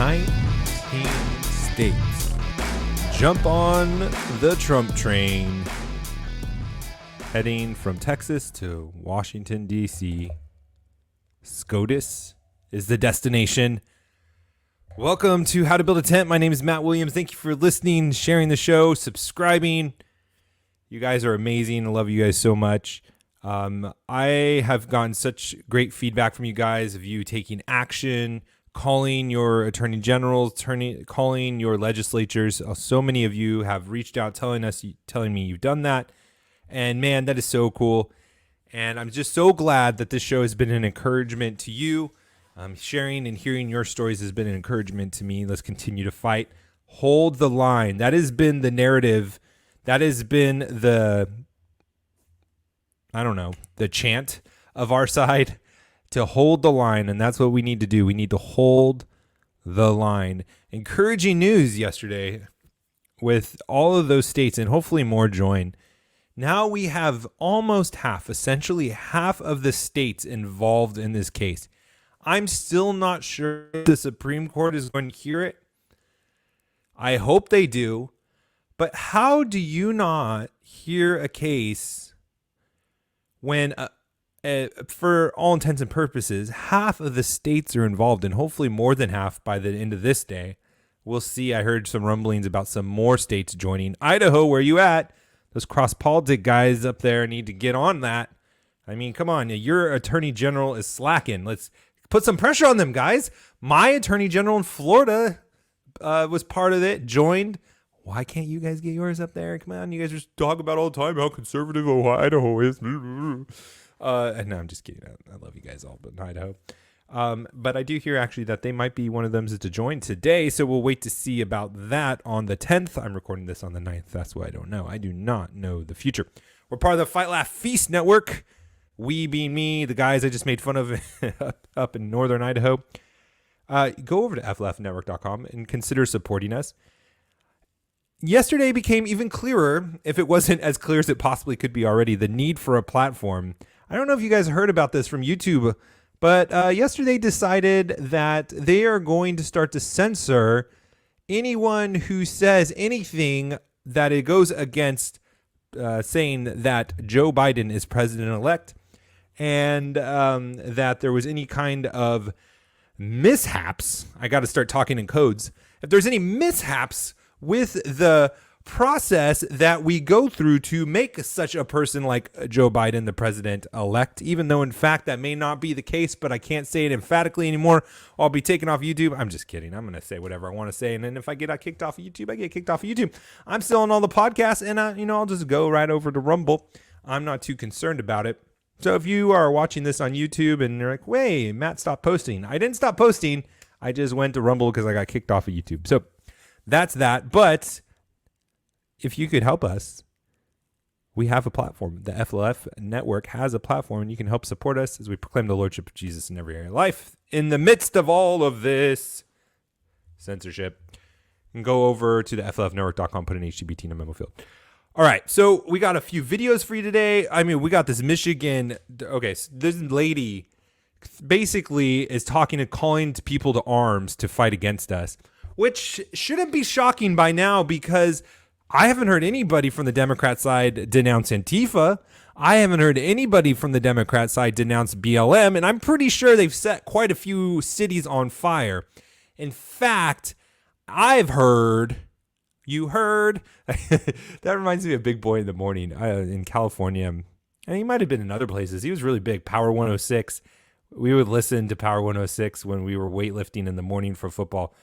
19 states. Jump on the Trump train. Heading from Texas to Washington, D.C. SCOTUS is the destination. Welcome to How to Build a Tent. My name is Matt Williams. Thank you for listening, sharing the show, subscribing. You guys are amazing. I love you guys so much. I have gotten such great feedback from you guys of you taking action, calling your attorney generals, calling your legislatures. So many of you have reached out telling me you've done that. And man, that is so cool. And I'm just so glad that this show has been an encouragement to you. Sharing and hearing your stories has been an encouragement to me. Let's continue to fight. Hold the line. That has been the narrative. That has been the chant of our side, to hold the line. And that's what we need to do. We need to hold the line. Encouraging news yesterday with all of those states, and hopefully more join. Now we have almost essentially half of the states involved in this case. I'm still not sure if the Supreme Court is going to hear it. I hope they do. But how do you not hear a case when, for all intents and purposes, half of the states are involved, and hopefully more than half by the end of this day? We'll see. I heard some rumblings about some more states joining. Idaho, where you at? Those cross-politic guys up there need to get on that. I mean, come on. Your attorney general is slacking. Let's put some pressure on them, guys. My attorney general in Florida was part of it, joined. Why can't you guys get yours up there? Come on, you guys just talk about all the time how conservative Idaho is. No, I'm just kidding. I love you guys all, but in Idaho. But I do hear actually that they might be one of them to join today, so we'll wait to see about that on the 10th. I'm recording this on the 9th. That's why I don't know. I do not know the future. We're part of the Fight, Laugh, Feast Network. We being me, the guys I just made fun of up in northern Idaho. Go over to FLFnetwork.com and consider supporting us. Yesterday became even clearer, if it wasn't as clear as it possibly could be already, the need for a platform. I don't know if you guys heard about this from YouTube, but yesterday decided that they are going to start to censor anyone who says anything that it goes against saying that Joe Biden is president-elect, and that there was any kind of mishaps. I got to start talking in codes. If there's any mishaps with the process that we go through to make such a person like Joe Biden the president-elect, even though in fact that may not be the case, but I can't say it emphatically anymore. I'll be taken off YouTube. I'm just kidding. I'm going to say whatever I want to say, and then if I get kicked off of YouTube, I get kicked off of YouTube. I'm still on all the podcasts, and I'll just go right over to Rumble. I'm not too concerned about it. So if you are watching this on YouTube and you're like, wait, Matt stopped posting. I didn't stop posting. I just went to Rumble because I got kicked off of YouTube. So that's that. But if you could help us, we have a platform. The FLF Network has a platform, and you can help support us as we proclaim the Lordship of Jesus in every area of life. In the midst of all of this censorship, you can go over to the FLFnetwork.com, put an HTTP in a memo field. All right, so we got a few videos for you today. I mean, we got this Michigan. Okay, so this lady basically is talking and calling people to arms to fight against us, which shouldn't be shocking by now, because I haven't heard anybody from the Democrat side denounce Antifa. I haven't heard anybody from the Democrat side denounce BLM, and I'm pretty sure they've set quite a few cities on fire. In fact, I've heard, you heard, that reminds me of Big Boy in the Morning in California, and he might have been in other places. He was really big, Power 106. We would listen to Power 106 when we were weightlifting in the morning for football.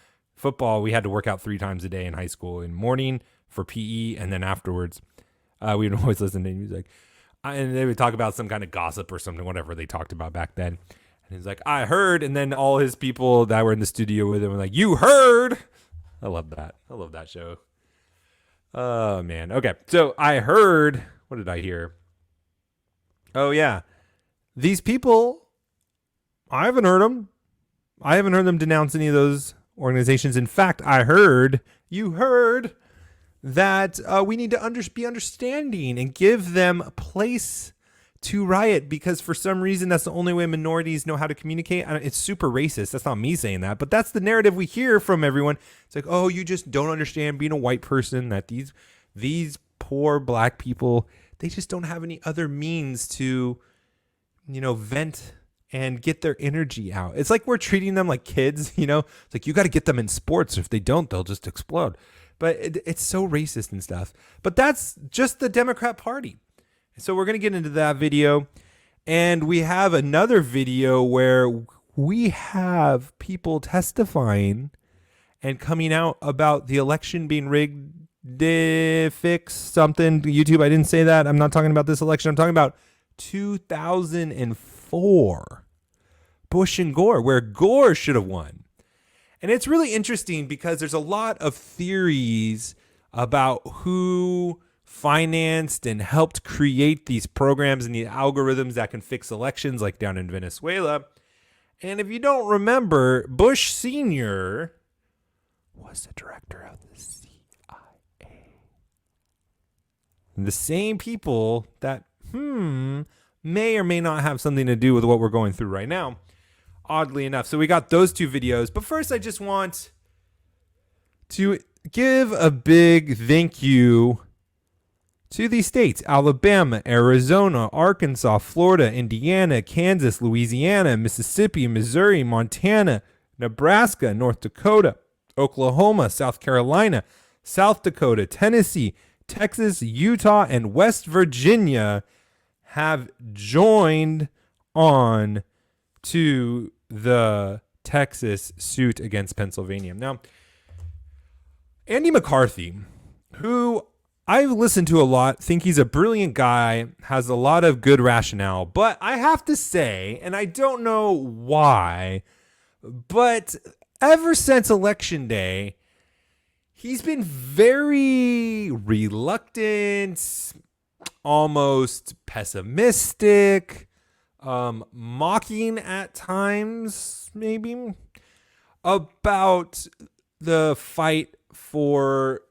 We had to work out 3 times a day in high school, in morning for PE, and then afterwards we would always listen to music, and they would talk about some kind of gossip or something, whatever they talked about back then. And he's like, I heard, and then all his people that were in the studio with him were like, you heard. I love that show. Oh man. Okay, so I heard, what did I hear? Oh yeah, these people, I haven't heard them denounce any of those organizations. In fact, you heard that we need to be understanding and give them a place to riot because for some reason that's the only way minorities know how to communicate. It's super racist. That's not me saying that, but that's the narrative we hear from everyone. It's like, oh, you just don't understand being a white person, that these poor black people, they just don't have any other means to, vent and get their energy out. It's like we're treating them like kids, It's like you got to get them in sports. If they don't, they'll just explode. But it's so racist and stuff. But that's just the Democrat Party. So we're going to get into that video. And we have another video where we have people testifying and coming out about the election being rigged, fix something. YouTube, I didn't say that. I'm not talking about this election. I'm talking about 2004. Bush and Gore, where Gore should have won. And it's really interesting because there's a lot of theories about who financed and helped create these programs and the algorithms that can fix elections, like down in Venezuela. And if you don't remember, Bush Sr. was the director of the CIA. The same people that, may or may not have something to do with what we're going through right now, oddly enough. So we got those two videos. But first, I just want to give a big thank you to these states: Alabama, Arizona, Arkansas, Florida, Indiana, Kansas, Louisiana, Mississippi, Missouri, Montana, Nebraska, North Dakota, Oklahoma, South Carolina, South Dakota, Tennessee, Texas, Utah, and West Virginia have joined on to the Texas suit against Pennsylvania. Now, Andy McCarthy, who I've listened to a lot, think he's a brilliant guy, has a lot of good rationale, but I have to say, and I don't know why, but ever since Election Day, he's been very reluctant, almost pessimistic, mocking at times, maybe, about the fight for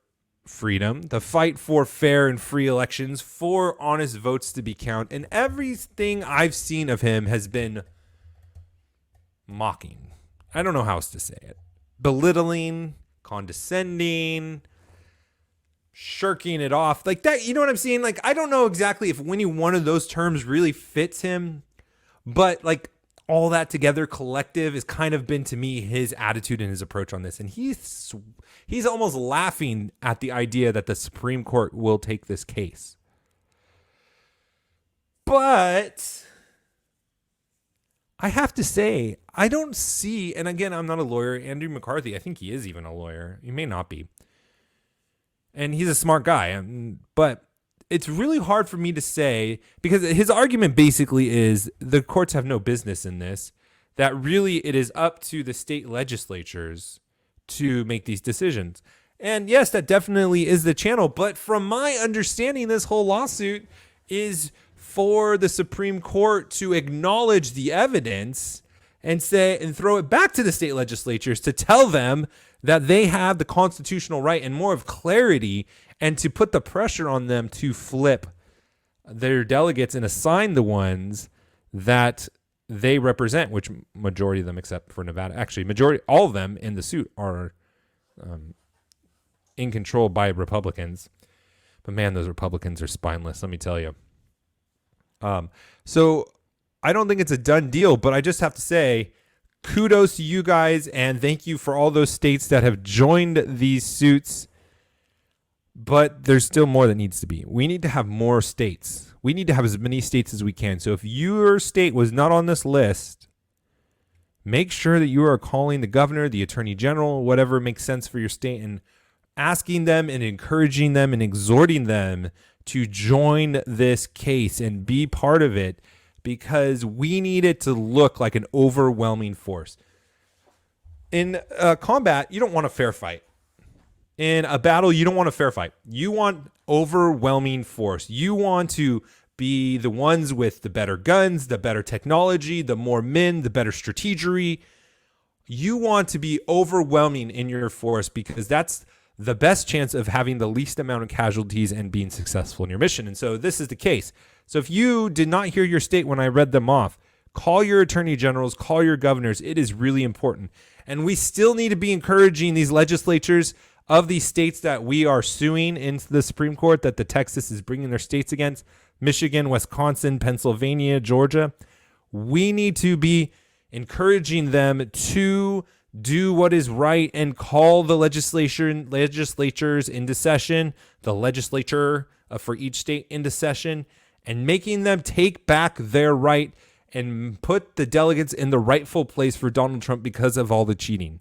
freedom, the fight for fair and free elections, for honest votes to be counted. And everything I've seen of him has been mocking. I don't know how else to say it. Belittling, condescending, shirking it off. Like that, you know what I'm saying? Like, I don't know exactly if any one of those terms really fits him, but like all that together collective has kind of been to me his attitude and his approach on this. And he's almost laughing at the idea that the Supreme Court will take this case. But I have to say, I don't see, and again, I'm not a lawyer. Andrew McCarthy, I think he is even a lawyer. He may not be. And he's a smart guy. But it's really hard for me to say, because his argument basically is the courts have no business in this, that really it is up to the state legislatures to make these decisions. And yes, that definitely is the channel. But from my understanding, this whole lawsuit is for the Supreme Court to acknowledge the evidence and say, and throw it back to the state legislatures to tell them that they have the constitutional right and more of clarity, and to put the pressure on them to flip their delegates and assign the ones that they represent, which majority of them, except for Nevada, actually majority, all of them in the suit are in control by Republicans. But man, those Republicans are spineless, let me tell you. So I don't think it's a done deal, but I just have to say kudos to you guys, and thank you for all those states that have joined these suits. But there's still more that needs to be. We need to have more states. We need to have as many states as we can. So if your state was not on this list, make sure that you are calling the governor, the attorney general, whatever makes sense for your state, and asking them and encouraging them and exhorting them to join this case and be part of it, because we need it to look like an overwhelming force. In combat, you don't want a fair fight. In a battle, you don't want a fair fight. You want overwhelming force. You want to be the ones with the better guns, the better technology, the more men, the better strategery. You want to be overwhelming in your force, because that's the best chance of having the least amount of casualties and being successful in your mission. And so this is the case. So if you did not hear your state when I read them off, call your attorney generals, call your governors. It is really important. And we still need to be encouraging these legislatures of these states that we are suing into the Supreme Court, that the Texas is bringing their states against, Michigan, Wisconsin, Pennsylvania, Georgia. We need to be encouraging them to do what is right and call the legislatures into session, the legislature for each state into session, and making them take back their right and put the delegates in the rightful place for Donald Trump because of all the cheating.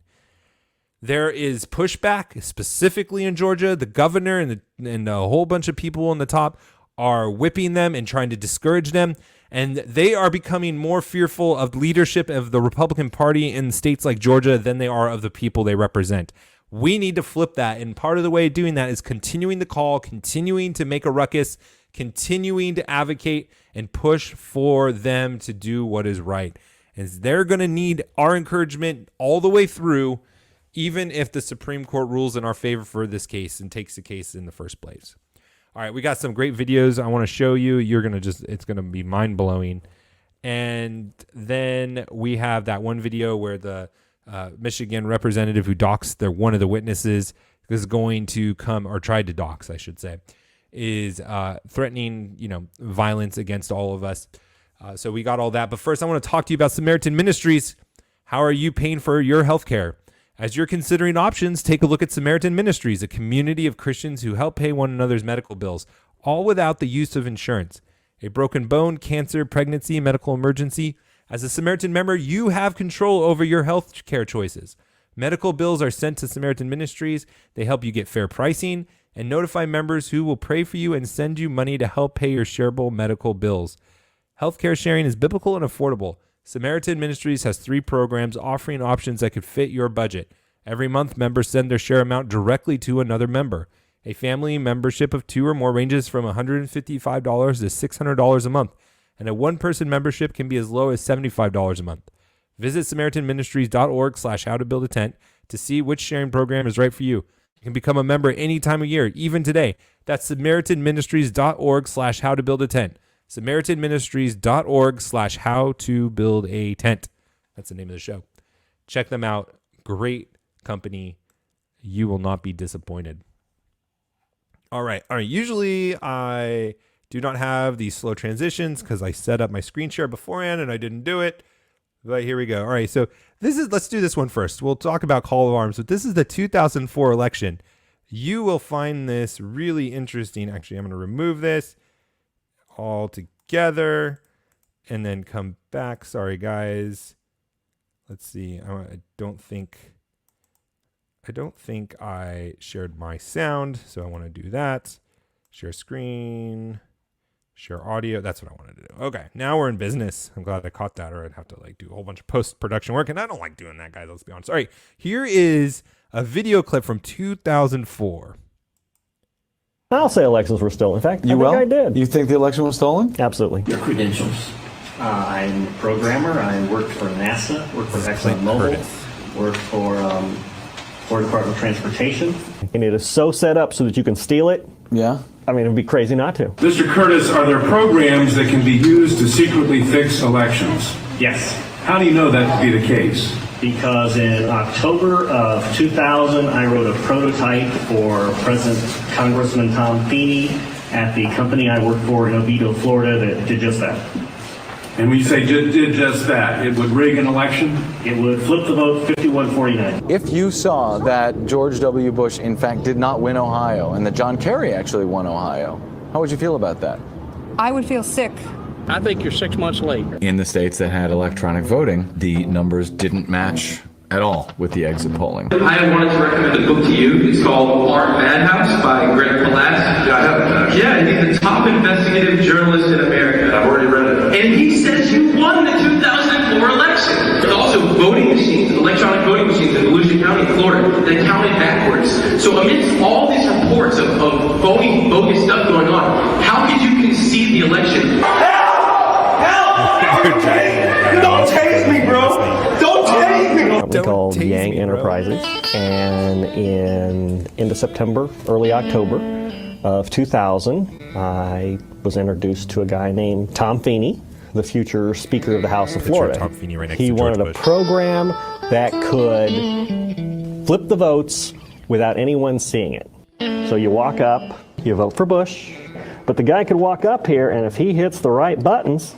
There is pushback, specifically in Georgia. The governor and a whole bunch of people on the top are whipping them and trying to discourage them. And they are becoming more fearful of leadership of the Republican Party in states like Georgia than they are of the people they represent. We need to flip that. And part of the way of doing that is continuing the call, continuing to make a ruckus, continuing to advocate and push for them to do what is right. And they're going to need our encouragement all the way through, even if the Supreme Court rules in our favor for this case and takes the case in the first place. All right, we got some great videos I want to show you. It's going to be mind-blowing. And then we have that one video where the Michigan representative who doxed one of the witnesses is going to come, or tried to dox, I should say, is threatening, violence against all of us. So we got all that. But first, I want to talk to you about Samaritan Ministries. How are you paying for your health care? As you're considering options, take a look at Samaritan Ministries, a community of Christians who help pay one another's medical bills, all without the use of insurance. A broken bone, cancer, pregnancy, medical emergency. As a Samaritan member, you have control over your health care choices. Medical bills are sent to Samaritan Ministries. They help you get fair pricing and notify members who will pray for you and send you money to help pay your shareable medical bills. Healthcare sharing is biblical and affordable. Samaritan Ministries has 3 programs offering options that could fit your budget. Every month, members send their share amount directly to another member. A family membership of 2 or more ranges from $155 to $600 a month, and a one-person membership can be as low as $75 a month. Visit SamaritanMinistries.org/howtobuildatent to see which sharing program is right for you. You can become a member any time of year, even today. That's SamaritanMinistries.org/howtobuildatent. SamaritanMinistries.org/howtobuildatent. That's the name of the show. Check them out. Great company. You will not be disappointed. All right. Usually I do not have these slow transitions because I set up my screen share beforehand and I didn't do it. But here we go. All right. So let's do this one first. We'll talk about Call of Arms, but this is the 2004 election. You will find this really interesting. Actually, I'm going to remove this all together and then come back. Sorry, guys. Let's see. I don't think I shared my sound, so I want to do that. Share screen, share audio. That's what I wanted to do. Okay, now we're in business. I'm glad I caught that, or I'd have to do a whole bunch of post-production work, and I don't like doing that, guys. Let's be honest. All right, here is a video clip from 2004. I'll say elections were stolen. In fact, I did. You think the election was stolen? Absolutely. Your credentials. I'm a programmer. I worked for NASA, worked for ExxonMobil, worked for Department of Transportation. And it is so set up so that you can steal it. Yeah. I mean, it would be crazy not to. Mr. Curtis, are there programs that can be used to secretly fix elections? Yes. How do you know that to be the case? Because in October of 2000, I wrote a prototype for President Congressman Tom Feeney at the company I worked for in Oviedo, Florida, that did just that. And when you say did just that, it would rig an election? It would flip the vote 51-49. If you saw that George W. Bush, in fact, did not win Ohio and that John Kerry actually won Ohio, how would you feel about that? I would feel sick. I think you're 6 months late. In the states that had electronic voting, the numbers didn't match at all with the exit polling. I wanted to recommend a book to you. It's called Art Madhouse by Greg Palast. Yeah, I have it. Yeah, he's the top investigative journalist in America. I've already read it. And he says you won the 2004 election. There's also voting machines, electronic voting machines in Volusia County, Florida, that counted backwards. So amidst all these reports of voting bogus stuff going on, how could you concede the election? Don't tase me, bro. Don't tase me. A company called Yang Enterprises. And in end of September, early October, of 2000, I was introduced to a guy named Tom Feeney, the future Speaker of the House of Florida. Tom Feeney right next He to George wanted Bush. a program that could flip the votes without anyone seeing it. So you walk up, you vote for Bush, but the guy could walk up here, and if he hits the right buttons,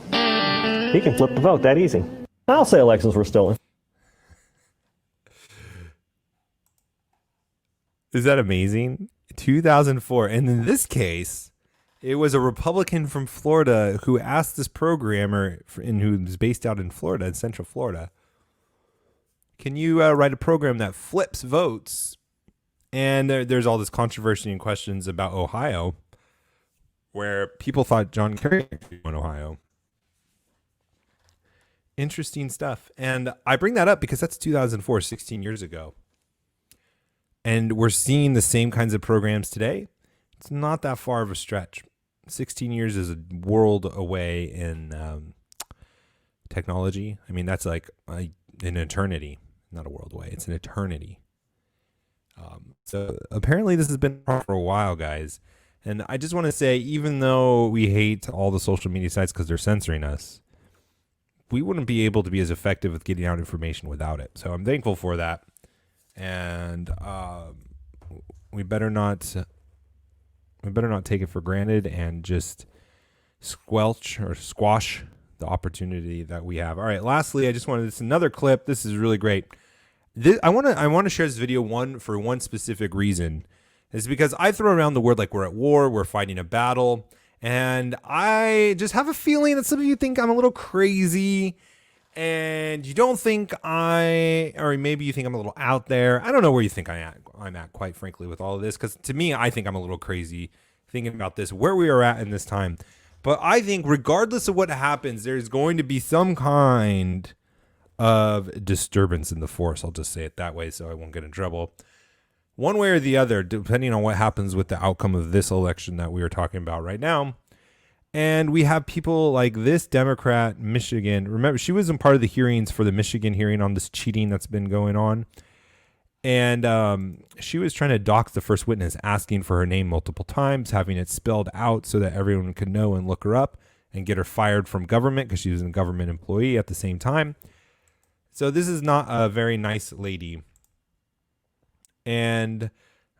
he can flip the vote that easy. I'll say elections were stolen. Is that amazing? 2004. And in this case, it was a Republican from Florida who asked this programmer, who's based out in Florida, in Central Florida, can you write a program that flips votes? And there's all this controversy and questions about Ohio, where people thought John Kerry won Ohio. Interesting stuff. And I bring that up because that's 2004, 16 years ago. And we're seeing the same kinds of programs today. It's not that far of a stretch. 16 years is a world away in technology. I mean, that's like an eternity, not a world away. It's an eternity. So apparently this has been for a while, guys. And I just want to say, even though we hate all the social media sites because they're censoring us, we wouldn't be able to be as effective with getting out information without it. So I'm thankful for that. And we better not take it for granted and just squash the opportunity that we have. All right. Lastly, I just wanted this another clip. This is really great. I want to share this video for one specific reason. Is because I throw around the word like we're at war, we're fighting a battle, and I just have a feeling that some of you think I'm a little crazy, and you don't think or maybe you think I'm a little out there. I don't know where you think I'm at, quite frankly, with all of this, because to me, I think I'm a little crazy thinking about this, where we are at in this time. But I think regardless of what happens, there's going to be some kind of disturbance in the force. I'll just say it that way so I won't get in trouble. One way or the other, depending on what happens with the outcome of this election that we are talking about right now. And we have people like this Democrat, Michigan. Remember, she was in part of the hearings for the Michigan hearing on this cheating that's been going on. And she was trying to dox the first witness, asking for her name multiple times, having it spelled out so that everyone could know and look her up and get her fired from government because she was a government employee at the same time. So this is not a very nice lady. And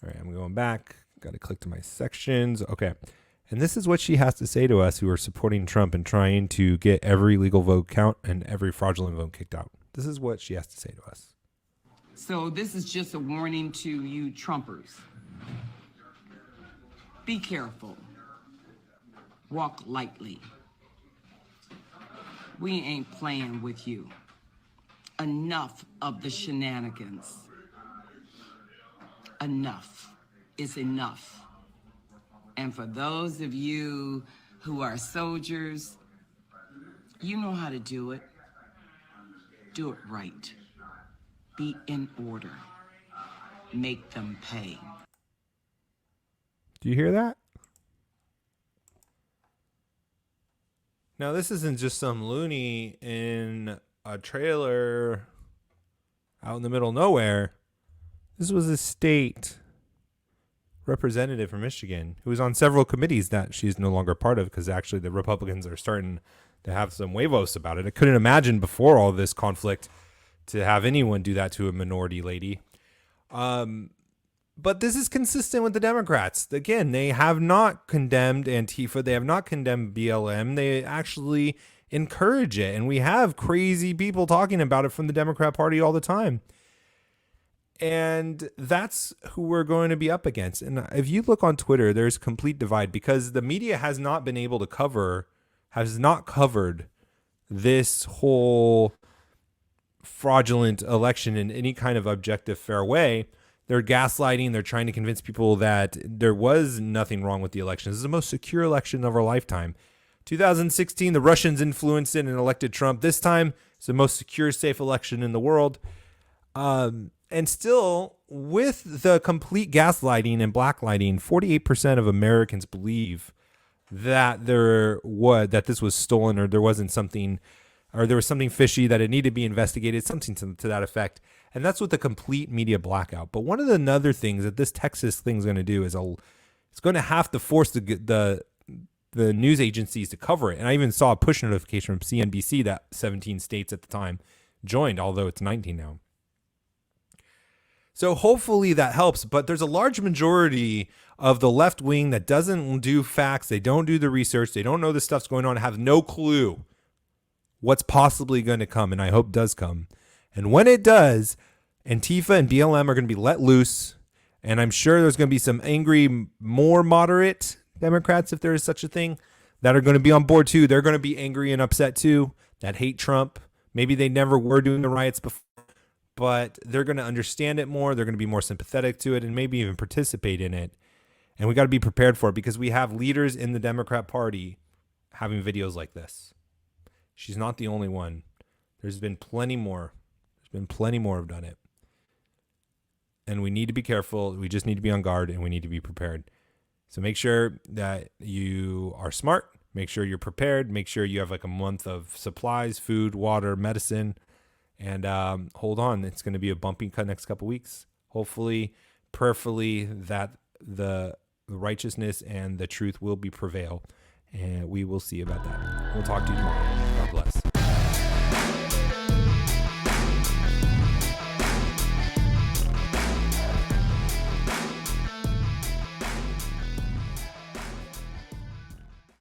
all right, I'm going back. Got to click to my sections. Okay. And this is what she has to say to us who are supporting Trump and trying to get every legal vote count and every fraudulent vote kicked out. This is what she has to say to us. So this is just a warning to you Trumpers. Be careful. Walk lightly. We ain't playing with you. Enough of the shenanigans. Enough is enough. And for those of you who are soldiers, you know how to do it. Do it right. Be in order. Make them pay. Do you hear that? Now, this isn't just some loony in a trailer out in the middle of nowhere. This was a state representative from Michigan who was on several committees that she's no longer part of because actually the Republicans are starting to have some huevos about it. I couldn't imagine before all this conflict to have anyone do that to a minority lady. But this is consistent with the Democrats. Again, they have not condemned Antifa. They have not condemned BLM. They actually encourage it. And we have crazy people talking about it from the Democrat Party all the time. And that's who we're going to be up against. And if you look on Twitter, there's complete divide because the media has not been able to covered this whole fraudulent election in any kind of objective, fair way. They're gaslighting. They're trying to convince people that there was nothing wrong with the election. This is the most secure election of our lifetime. 2016, the Russians influenced it and elected Trump. This time, it's the most secure, safe election in the world. And still, with the complete gaslighting and blacklighting, 48% of Americans believe that that this was stolen or there wasn't something, or there was something fishy that it needed to be investigated, something to that effect. And that's with the complete media blackout. But one of the other things that this Texas thing is going to do is It's going to have to force the news agencies to cover it. And I even saw a push notification from CNBC that 17 states at the time joined, although it's 19 now. So hopefully that helps, but there's a large majority of the left wing that doesn't do facts, they don't do the research, they don't know this stuff's going on, have no clue what's possibly going to come, and I hope does come. And when it does, Antifa and BLM are going to be let loose, and I'm sure there's going to be some angry, more moderate Democrats, if there is such a thing, that are going to be on board too. They're going to be angry and upset too, that hate Trump. Maybe they never were doing the riots before, but they're going to understand it more. They're going to be more sympathetic to it and maybe even participate in it. And we got to be prepared for it because we have leaders in the Democrat Party having videos like this. She's not the only one. There's been plenty more. There's been plenty more who've done it. And we need to be careful. We just need to be on guard and we need to be prepared. So make sure that you are smart. Make sure you're prepared. Make sure you have like a month of supplies, food, water, medicine. And hold on. It's going to be a bumpy next couple weeks. Hopefully, prayerfully, that the righteousness and the truth will be prevail. And we will see about that. We'll talk to you tomorrow. God bless.